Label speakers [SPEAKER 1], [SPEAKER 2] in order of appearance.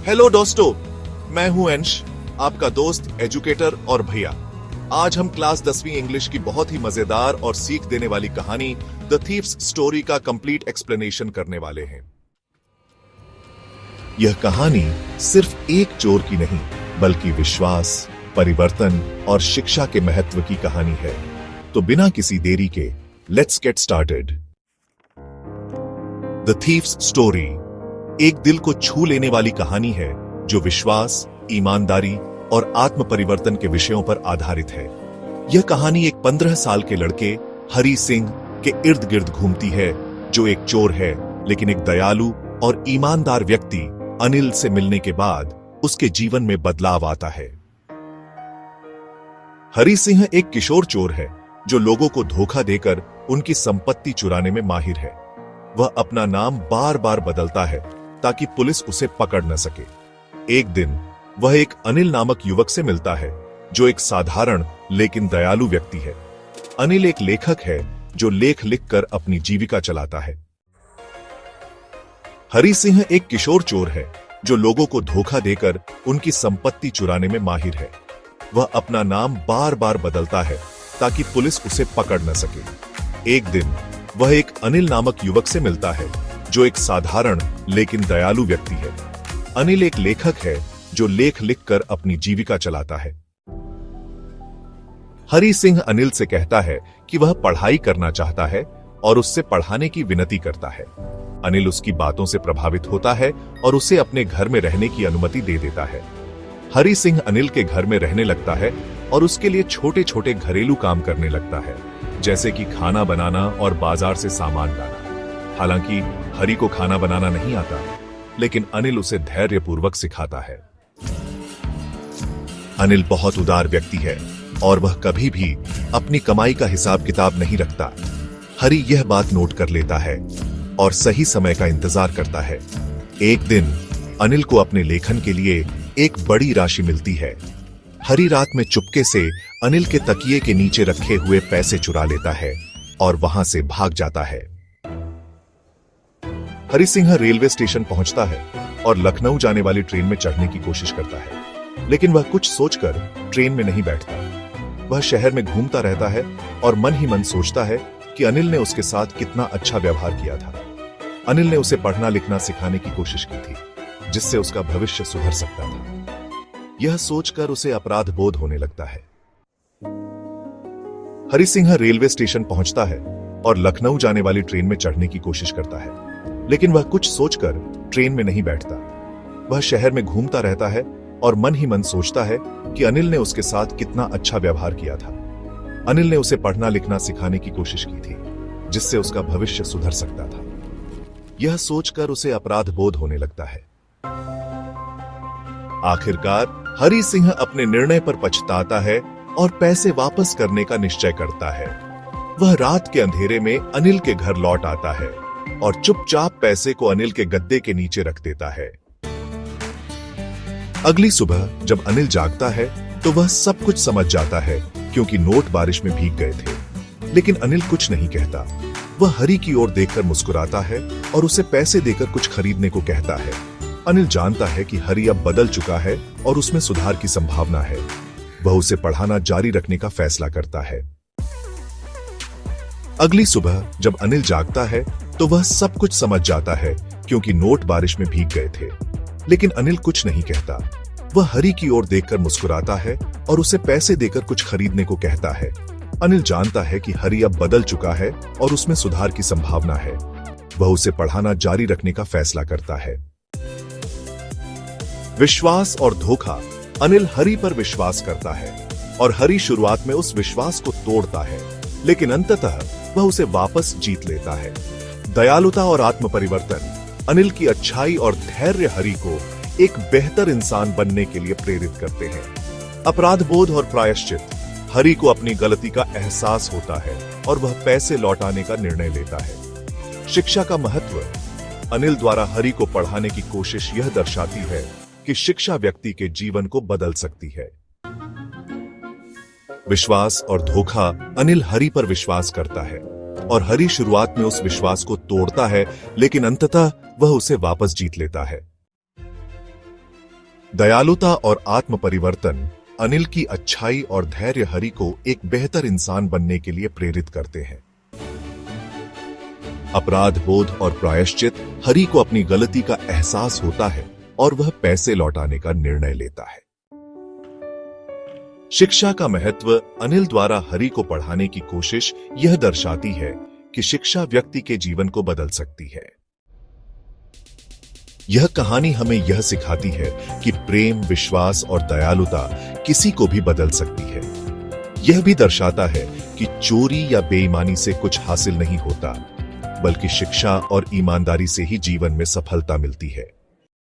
[SPEAKER 1] Hello दोस्तों, मैं हूं अंश, आपका दोस्त, एजुकेटर और भैया। आज हम क्लास 10वीं इंग्लिश की बहुत ही मजेदार और सीख देने वाली कहानी द थीफ्स स्टोरी का कंप्लीट एक्सप्लेनेशन करने वाले हैं। यह कहानी सिर्फ एक चोर की नहीं, बल्कि विश्वास, परिवर्तन और शिक्षा के महत्व की कहानी है। तो बिना किसी देरी के let's get started. The thieves story एक दिल को छू लेने वाली कहानी है जो विश्वास, ईमानदारी और आत्म परिवर्तन के विषयों पर आधारित है। यह कहानी एक 15 साल के लड़के हरी सिंह के इर्द गिर्द घूमती है, जो एक चोर है लेकिन एक दयालु और ईमानदार व्यक्ति अनिल से मिलने के बाद उसके जीवन में बदलाव आता है। हरी सिंह एक किशोर चोर है जो लोगों को धोखा देकर उनकी संपत्ति चुराने में माहिर है। वह अपना नाम बार बार बदलता है ताकि पुलिस उसे पकड़ न सके। एक दिन वह एक अनिल नामक युवक से मिलता है जो एक साधारण लेकिन दयालु व्यक्ति है। अनिल एक लेखक है जो लेख लिखकर अपनी जीविका चलाता है। हरी सिंह एक किशोर चोर है जो लोगों को धोखा देकर उनकी संपत्ति चुराने में माहिर है। वह अपना नाम बार बार बदलता है ताकि पुलिस उसे पकड़ न सके। एक दिन वह एक अनिल नामक युवक से मिलता है जो एक साधारण लेकिन दयालु व्यक्ति है। अनिल एक लेखक है जो लेख लिखकर अपनी जीविका चलाता है। हरी सिंह अनिल से कहता है कि वह पढ़ाई करना चाहता है और उससे पढ़ाने की विनती करता है। अनिल उसकी बातों से प्रभावित होता है और उसे अपने घर में रहने की अनुमति दे देता है। हरी सिंह अनिल के घर में रहने लगता है और उसके लिए छोटे छोटे घरेलू काम करने लगता है, जैसे कि खाना बनाना और बाजार से सामान लाना। हालांकि हरी को खाना बनाना नहीं आता, लेकिन अनिल उसे धैर्यपूर्वक सिखाता है। अनिल बहुत उदार व्यक्ति है और वह कभी भी अपनी कमाई का हिसाब किताब नहीं रखता। हरी यह बात नोट कर लेता है और सही समय का इंतजार करता है। एक दिन अनिल को अपने लेखन के लिए एक बड़ी राशि मिलती है। हरी रात में चुपके से अनिल के तकिए के नीचे रखे हुए पैसे चुरा लेता है और वहां से भाग जाता है। हरी सिंह रेलवे स्टेशन पहुंचता है और लखनऊ जाने वाली ट्रेन में चढ़ने की कोशिश करता है, लेकिन वह कुछ सोचकर ट्रेन में नहीं बैठता। वह शहर में घूमता रहता है और मन ही मन सोचता है कि अनिल ने उसके साथ कितना अच्छा व्यवहार किया था। अनिल ने उसे पढ़ना लिखना सिखाने की कोशिश की थी, जिससे उसका भविष्य सुधर सकता था। यह सोचकर उसे अपराध बोध होने लगता है। हरी सिंह रेलवे स्टेशन पहुंचता है और लखनऊ जाने वाली ट्रेन में चढ़ने की कोशिश करता है, लेकिन वह कुछ सोचकर ट्रेन में नहीं बैठता। वह शहर में घूमता रहता है और मन ही मन सोचता है कि अनिल ने उसके साथ कितना अच्छा व्यवहार किया था। अनिल ने उसे पढ़ना लिखना सिखाने की कोशिश की थी, जिससे उसका भविष्य सुधर सकता था। यह सोचकर उसे अपराध बोध होने लगता है। आखिरकार हरी सिंह अपने निर्णय पर पछताता है और पैसे वापस करने का निश्चय करता है। वह रात के अंधेरे में अनिल के घर लौट आता है और चुपचाप पैसे को अनिल के गद्दे के नीचे रख देता है। अगली सुबह जब अनिल जागता है तो वह सब कुछ समझ जाता है, क्योंकि नोट बारिश में भीग गए थे। लेकिन अनिल कुछ नहीं कहता। वह हरी की ओर देखकर मुस्कुराता है और उसे पैसे देकर कुछ खरीदने को कहता है। अनिल जानता है कि हरी अब बदल चुका है और उसमें सुधार की संभावना है। वह उसे पढ़ाना जारी रखने का फैसला करता है। अगली सुबह जब अनिल जागता है तो वह सब कुछ समझ जाता है, क्योंकि नोट बारिश में भीग गए थे। लेकिन अनिल कुछ नहीं कहता। वह हरी की ओर देखकर मुस्कुराता है और उसे पैसे देकर कुछ खरीदने को कहता है। अनिल जानता है कि हरी अब बदल चुका है और उसमें सुधार की संभावना है। वह उसे पढ़ाना जारी रखने का फैसला करता है। विश्वास और धोखा। अनिल हरी पर विश्वास करता है और हरी शुरुआत में उस विश्वास को तोड़ता है, लेकिन अंततः वह उसे वापस जीत लेता है। दयालुता और आत्म परिवर्तन। अनिल की अच्छाई और धैर्य हरी को एक बेहतर इंसान बनने के लिए प्रेरित करते हैं। अपराध बोध और प्रायश्चित। हरी को अपनी गलती का एहसास होता है और वह पैसे लौटाने का निर्णय लेता है। शिक्षा का महत्व। अनिल द्वारा हरी को पढ़ाने की कोशिश यह दर्शाती है कि शिक्षा व्यक्ति के जीवन को बदल सकती है। विश्वास और धोखा। अनिल हरी पर विश्वास करता है और हरी शुरुआत में उस विश्वास को तोड़ता है, लेकिन अंततः वह उसे वापस जीत लेता है। दयालुता और आत्म परिवर्तन अनिल की अच्छाई और धैर्य हरि को एक बेहतर इंसान बनने के लिए प्रेरित करते हैं। अपराध बोध और प्रायश्चित हरि को अपनी गलती का एहसास होता है और वह पैसे लौटाने का निर्णय लेता है। शिक्षा का महत्व अनिल द्वारा हरि को पढ़ाने की कोशिश यह दर्शाती है कि शिक्षा व्यक्ति के जीवन को बदल सकती है। यह कहानी हमें यह सिखाती है कि प्रेम, विश्वास और दयालुता किसी को भी बदल सकती है। यह भी दर्शाता है कि चोरी या बेईमानी से कुछ हासिल नहीं होता, बल्कि शिक्षा और ईमानदारी से ही जीवन में सफलता मिलती है।